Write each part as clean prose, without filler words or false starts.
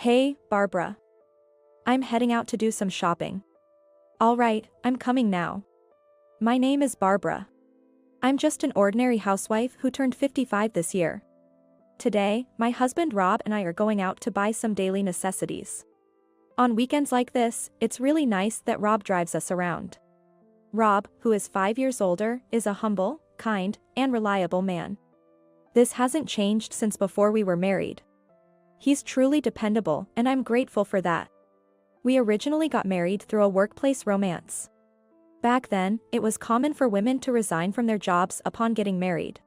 Hey, Barbara. I'm heading out to do some shopping. Alright, I'm coming now. My name is Barbara. I'm just an ordinary housewife who turned 55 this year. Today, my husband Rob and I are going out to buy some daily necessities. On weekends like this, it's really nice that Rob drives us around. Rob, who is 5 years older, is a humble, kind, and reliable man. This hasn't changed since before we were married. He's truly dependable, and I'm grateful for that. We originally got married through a workplace romance. Back then, it was common for women to resign from their jobs upon getting married.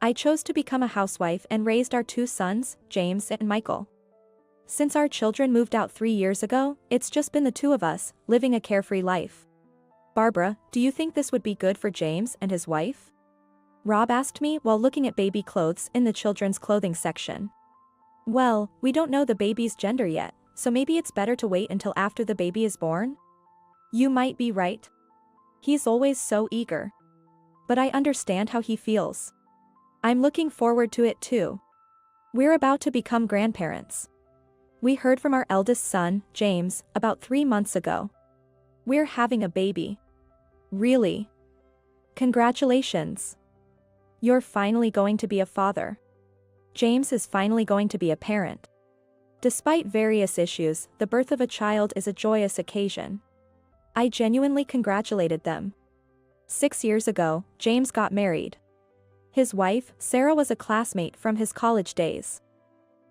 I chose to become a housewife and raised our 2 sons, James and Michael. Since our children moved out 3 years ago, it's just been the 2 of us, living a carefree life. Barbara, do you think this would be good for James and his wife? Rob asked me while looking at baby clothes in the children's clothing section. Well, we don't know the baby's gender yet, so maybe it's better to wait until after the baby is born? You might be right. He's always so eager. But I understand how he feels. I'm looking forward to it too. We're about to become grandparents. We heard from our eldest son, James, about 3 months ago. We're having a baby. Really? Congratulations. You're finally going to be a father. James is finally going to be a parent. Despite various issues, the birth of a child is a joyous occasion. I genuinely congratulated them. 6 years ago, James got married. His wife, Sarah, was a classmate from his college days.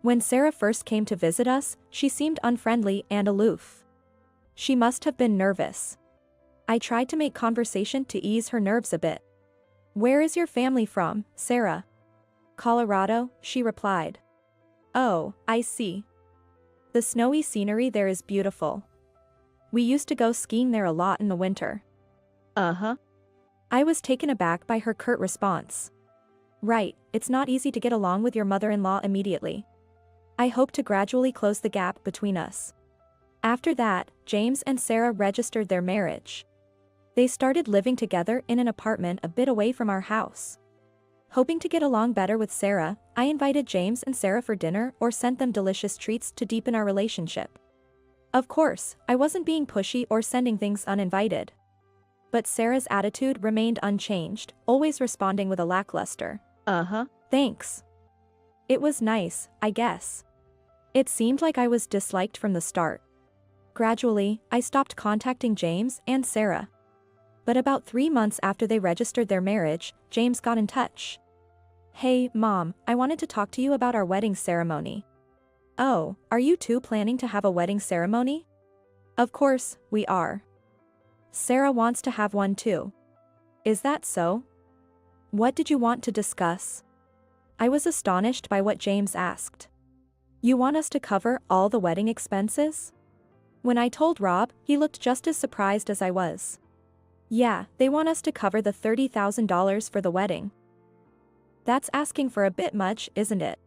When Sarah first came to visit us, she seemed unfriendly and aloof. She must have been nervous. I tried to make conversation to ease her nerves a bit. "Where is your family from, Sarah?" "Colorado," she replied. "Oh, I see. The snowy scenery there is beautiful. We used to go skiing there a lot in the winter." "Uh-huh." I was taken aback by her curt response. Right, it's not easy to get along with your mother-in-law immediately. I hope to gradually close the gap between us. After that, James and Sarah registered their marriage. They started living together in an apartment a bit away from our house. Hoping to get along better with Sarah, I invited James and Sarah for dinner or sent them delicious treats to deepen our relationship. Of course, I wasn't being pushy or sending things uninvited. But Sarah's attitude remained unchanged, always responding with a lackluster, "Uh-huh, thanks." It was nice, I guess. It seemed like I was disliked from the start. Gradually, I stopped contacting James and Sarah. But about 3 months after they registered their marriage, James got in touch. "Hey, Mom, I wanted to talk to you about our wedding ceremony." "Oh, are you two planning to have a wedding ceremony?" "Of course, we are. Sarah wants to have one too." "Is that so? What did you want to discuss?" I was astonished by what James asked. "You want us to cover all the wedding expenses?" When I told Rob, he looked just as surprised as I was. "Yeah, they want us to cover the $30,000 for the wedding." "That's asking for a bit much, isn't it?"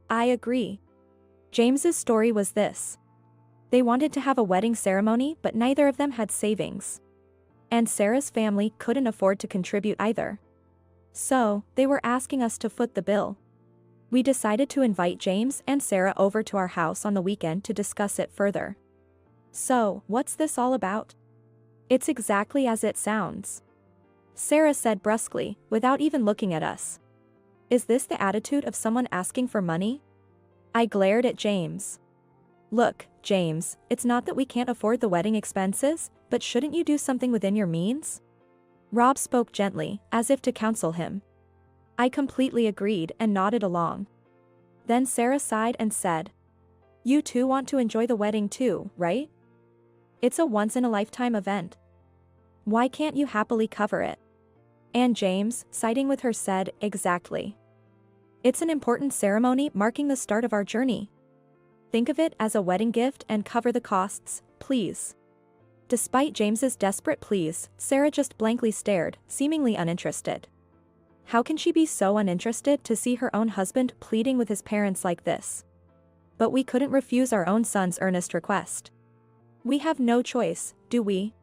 "I agree." James's story was this. They wanted to have a wedding ceremony, but neither of them had savings. And Sarah's family couldn't afford to contribute either. So, they were asking us to foot the bill. We decided to invite James and Sarah over to our house on the weekend to discuss it further. "So, what's this all about?" "It's exactly as it sounds," Sarah said brusquely, without even looking at us. "Is this the attitude of someone asking for money?" I glared at James. "Look, James, it's not that we can't afford the wedding expenses, but shouldn't you do something within your means?" Rob spoke gently, as if to counsel him. I completely agreed and nodded along. Then Sarah sighed and said, "You two want to enjoy the wedding too, right? It's a once-in-a-lifetime event. Why can't you happily cover it?" And James, siding with her, said, "Exactly. It's an important ceremony marking the start of our journey. Think of it as a wedding gift and cover the costs, please." Despite James's desperate pleas, Sarah just blankly stared, seemingly uninterested. How can she be so uninterested to see her own husband pleading with his parents like this? But we couldn't refuse our own son's earnest request. We have no choice, do we?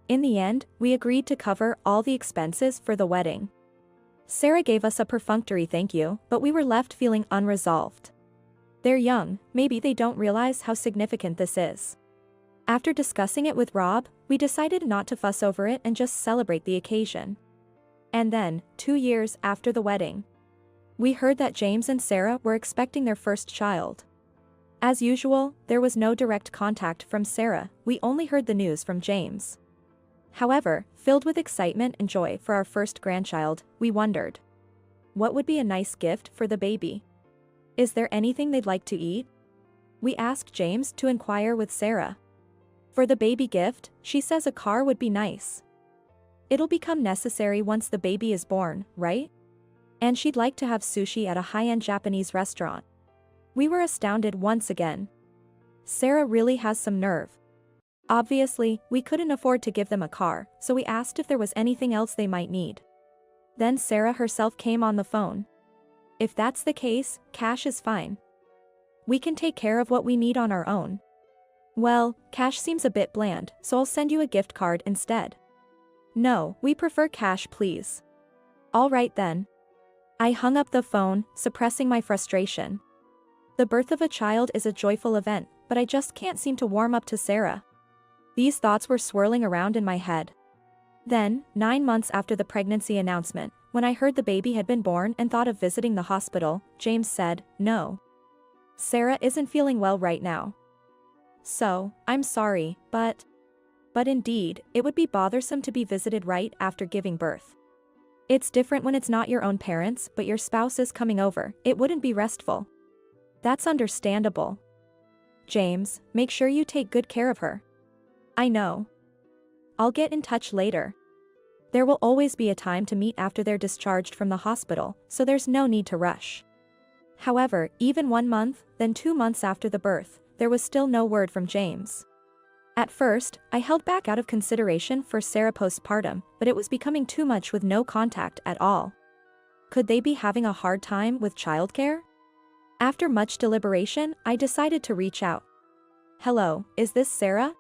In the end, we agreed to cover all the expenses for the wedding. Sarah gave us a perfunctory thank you, but we were left feeling unresolved. They're young, maybe they don't realize how significant this is. After discussing it with Rob, we decided not to fuss over it and just celebrate the occasion. And then, 2 years after the wedding, we heard that James and Sarah were expecting their first child. As usual, there was no direct contact from Sarah, we only heard the news from James. However, filled with excitement and joy for our first grandchild, we wondered, what would be a nice gift for the baby? Is there anything they'd like to eat? We asked James to inquire with Sarah. For the baby gift, she says a car would be nice. It'll become necessary once the baby is born, right? And she'd like to have sushi at a high-end Japanese restaurant. We were astounded once again. Sarah really has some nerve. Obviously, we couldn't afford to give them a car, so we asked if there was anything else they might need. Then Sarah herself came on the phone. If that's the case, cash is fine. We can take care of what we need on our own. Well, cash seems a bit bland, so I'll send you a gift card instead. No, we prefer cash, please. All right then. I hung up the phone, suppressing my frustration. The birth of a child is a joyful event, but I just can't seem to warm up to Sarah. These thoughts were swirling around in my head. Then, 9 months after the pregnancy announcement, when I heard the baby had been born and thought of visiting the hospital, James said, "No. Sarah isn't feeling well right now. So, I'm sorry, but indeed, it would be bothersome to be visited right after giving birth. It's different when it's not your own parents, but your spouse is coming over, it wouldn't be restful." That's understandable. James, make sure you take good care of her. I know. I'll get in touch later. There will always be a time to meet after they're discharged from the hospital, so there's no need to rush. However, even 1 month, then 2 months after the birth, there was still no word from James. At first, I held back out of consideration for Sarah postpartum, but it was becoming too much with no contact at all. Could they be having a hard time with childcare? After much deliberation, I decided to reach out. Hello, is this Sarah?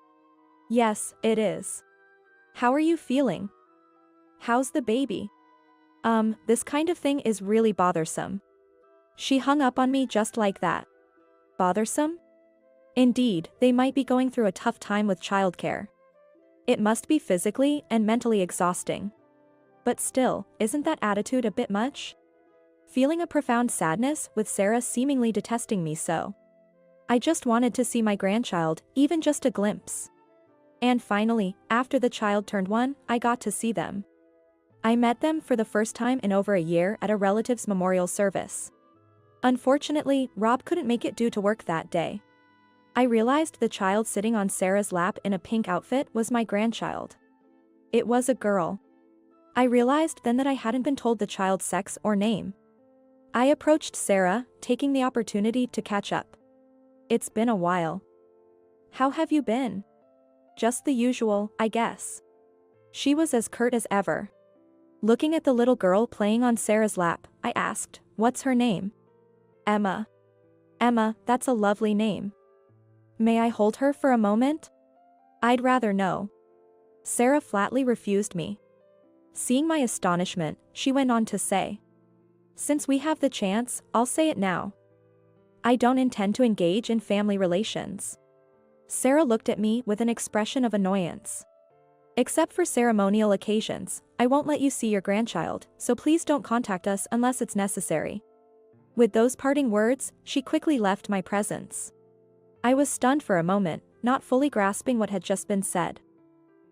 Yes, it is. How are you feeling? How's the baby? This kind of thing is really bothersome. She hung up on me just like that. Bothersome? Indeed, they might be going through a tough time with childcare. It must be physically and mentally exhausting. But still, isn't that attitude a bit much? Feeling a profound sadness with Sarah seemingly detesting me so. I just wanted to see my grandchild, even just a glimpse. And finally, after the child turned 1, I got to see them. I met them for the first time in over a year at a relative's memorial service. Unfortunately, Rob couldn't make it due to work that day. I realized the child sitting on Sarah's lap in a pink outfit was my grandchild. It was a girl. I realized then that I hadn't been told the child's sex or name. I approached Sarah, taking the opportunity to catch up. It's been a while. How have you been? Just the usual, I guess. She was as curt as ever. Looking at the little girl playing on Sarah's lap, I asked, "What's her name?" "Emma." "Emma, that's a lovely name. May I hold her for a moment?" "I'd rather no." Sarah flatly refused me. Seeing my astonishment, she went on to say, "Since we have the chance, I'll say it now. I don't intend to engage in family relations." Sarah looked at me with an expression of annoyance. "Except for ceremonial occasions, I won't let you see your grandchild, so please don't contact us unless it's necessary." With those parting words, she quickly left my presence. I was stunned for a moment, not fully grasping what had just been said.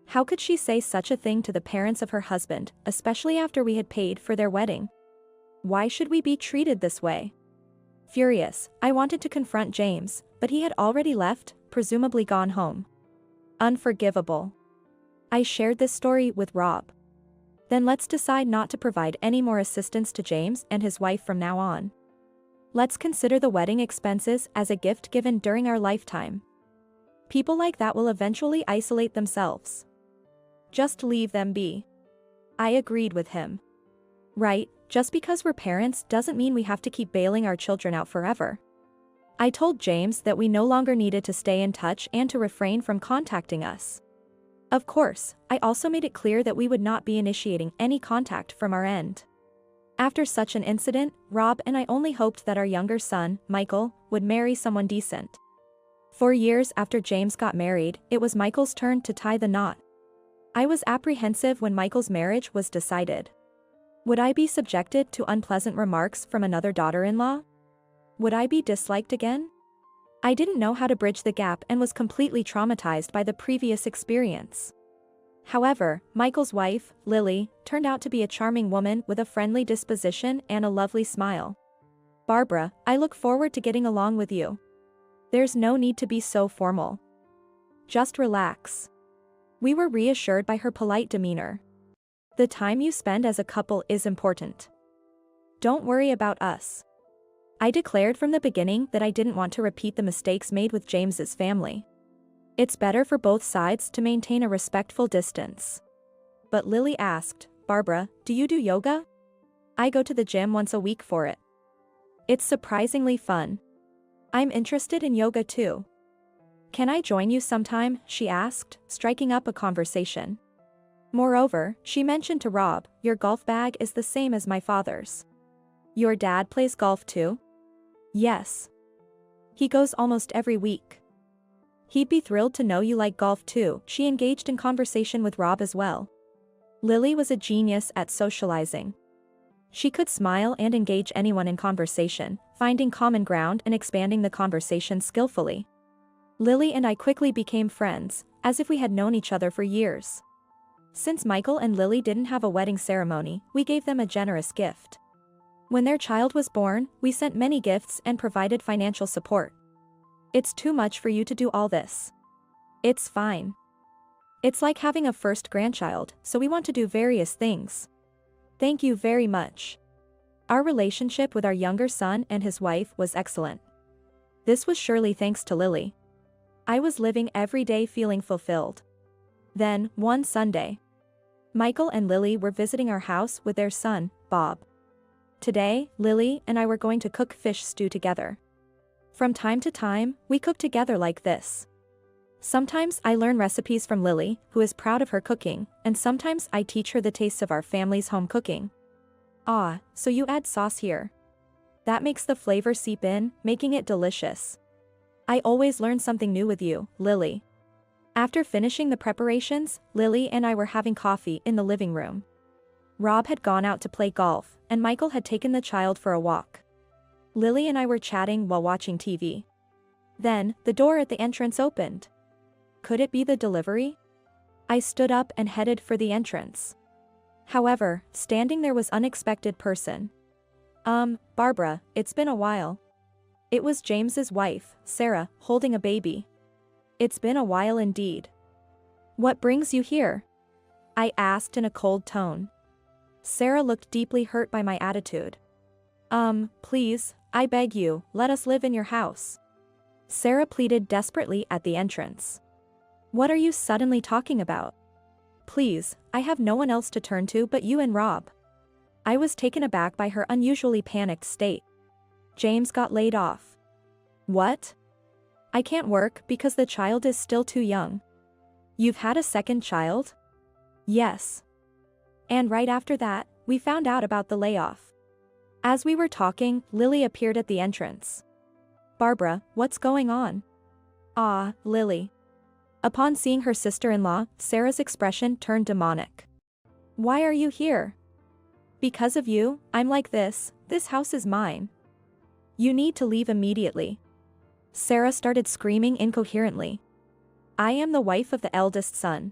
How could she say such a thing to the parents of her husband, especially after we had paid for their wedding? Why should we be treated this way? Furious, I wanted to confront James, but he had already left, presumably gone home. Unforgivable. I shared this story with Rob. Then let's decide not to provide any more assistance to James and his wife from now on. Let's consider the wedding expenses as a gift given during our lifetime. People like that will eventually isolate themselves. Just leave them be. I agreed with him. Right, just because we're parents doesn't mean we have to keep bailing our children out forever. I told James that we no longer needed to stay in touch and to refrain from contacting us. Of course, I also made it clear that we would not be initiating any contact from our end. After such an incident, Rob and I only hoped that our younger son, Michael, would marry someone decent. 4 years after James got married, it was Michael's turn to tie the knot. I was apprehensive when Michael's marriage was decided. Would I be subjected to unpleasant remarks from another daughter-in-law? Would I be disliked again? I didn't know how to bridge the gap and was completely traumatized by the previous experience. However, Michael's wife, Lily, turned out to be a charming woman with a friendly disposition and a lovely smile. "Barbara, I look forward to getting along with you. There's no need to be so formal. Just relax." We were reassured by her polite demeanor. "The time you spend as a couple is important. Don't worry about us." I declared from the beginning that I didn't want to repeat the mistakes made with James's family. It's better for both sides to maintain a respectful distance. But Lily asked, "Barbara, do you do yoga?" "I go to the gym once a week for it. It's surprisingly fun." "I'm interested in yoga too. Can I join you sometime?" she asked, striking up a conversation. Moreover, she mentioned to Rob, "Your golf bag is the same as my father's. Your dad plays golf too?" "Yes. He goes almost every week." "He'd be thrilled to know you like golf too." She engaged in conversation with Rob as well. Lily was a genius at socializing. She could smile and engage anyone in conversation, finding common ground and expanding the conversation skillfully. Lily and I quickly became friends, as if we had known each other for years. Since Michael and Lily didn't have a wedding ceremony, we gave them a generous gift. When their child was born, we sent many gifts and provided financial support. "It's too much for you to do all this." "It's fine. It's like having a first grandchild, so we want to do various things." "Thank you very much." Our relationship with our younger son and his wife was excellent. This was surely thanks to Lily. I was living every day feeling fulfilled. Then, one Sunday, Michael and Lily were visiting our house with their son, Bob. Today, Lily and I were going to cook fish stew together. From time to time, we cook together like this. Sometimes I learn recipes from Lily, who is proud of her cooking, and sometimes I teach her the tastes of our family's home cooking. "Ah, so you add sauce here. That makes the flavor seep in, making it delicious. I always learn something new with you, Lily." After finishing the preparations, Lily and I were having coffee in the living room. Rob had gone out to play golf, and Michael had taken the child for a walk. Lily and I were chatting while watching TV. Then, the door at the entrance opened. Could it be the delivery? I stood up and headed for the entrance. However, standing there was an unexpected person. Barbara, it's been a while." It was James's wife, Sarah, holding a baby. "It's been a while indeed. What brings you here?" I asked in a cold tone. Sarah looked deeply hurt by my attitude. Please, I beg you, let us live in your house." Sarah pleaded desperately at the entrance. "What are you suddenly talking about? Please, I have no one else to turn to but you and Rob." I was taken aback by her unusually panicked state. "James got laid off." "What?" "I can't work because the child is still too young." "You've had a second child?" "Yes. And right after that, we found out about the layoff." As we were talking, Lily appeared at the entrance. "Barbara, what's going on?" "Ah, Lily." Upon seeing her sister-in-law, Sarah's expression turned demonic. "Why are you here?" "Because of you, I'm like this house is mine. You need to leave immediately." Sarah started screaming incoherently. "I am the wife of the eldest son.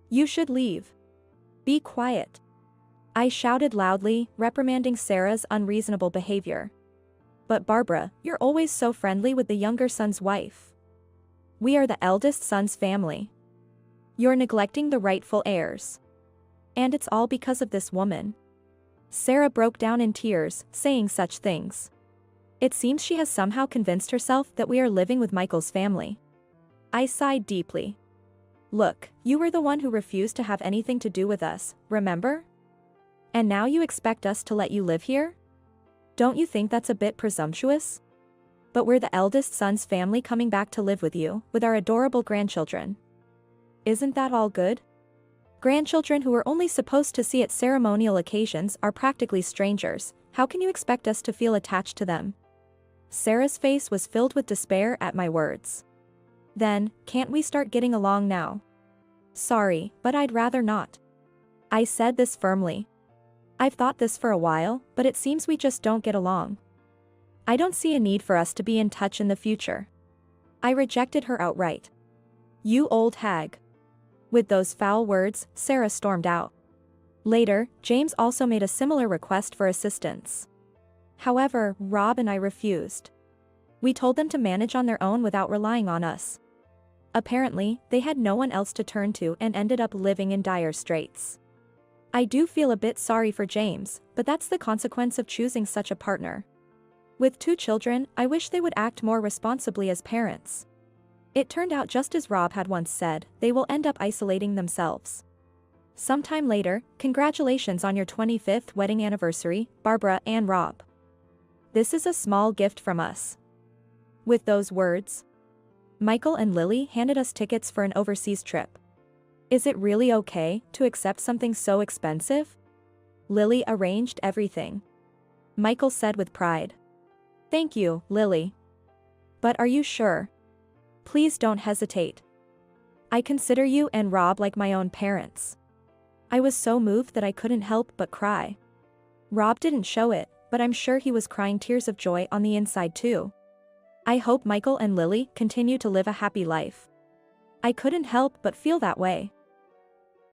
You should leave. Be quiet." I shouted loudly, reprimanding Sarah's unreasonable behavior. "But Barbara, you're always so friendly with the younger son's wife. We are the eldest son's family. You're neglecting the rightful heirs. And it's all because of this woman." Sarah broke down in tears, saying such things. It seems she has somehow convinced herself that we are living with Michael's family. I sighed deeply. "Look, you were the one who refused to have anything to do with us, remember? And now you expect us to let you live here? Don't you think that's a bit presumptuous? But we're the eldest son's family coming back to live with you, with our adorable grandchildren. Isn't that all good?" Grandchildren who are only supposed to see at ceremonial occasions are practically strangers. How can you expect us to feel attached to them? Sarah's face was filled with despair at my words. Then, can't we start getting along now? Sorry, but I'd rather not. I said this firmly. I've thought this for a while, but it seems we just don't get along. I don't see a need for us to be in touch in the future. I rejected her outright. You old hag. With those foul words, Sarah stormed out. Later, James also made a similar request for assistance. However, Rob and I refused. We told them to manage on their own without relying on us. Apparently, they had no one else to turn to and ended up living in dire straits. I do feel a bit sorry for James, but that's the consequence of choosing such a partner. With 2 children, I wish they would act more responsibly as parents. It turned out just as Rob had once said, they will end up isolating themselves. Sometime later, congratulations on your 25th wedding anniversary, Barbara and Rob. This is a small gift from us. With those words, Michael and Lily handed us tickets for an overseas trip. Is it really okay to accept something so expensive? Lily arranged everything. Michael said with pride. Thank you, Lily. But are you sure? Please don't hesitate. I consider you and Rob like my own parents. I was so moved that I couldn't help but cry. Rob didn't show it, but I'm sure he was crying tears of joy on the inside too. I hope Michael and Lily continue to live a happy life. I couldn't help but feel that way.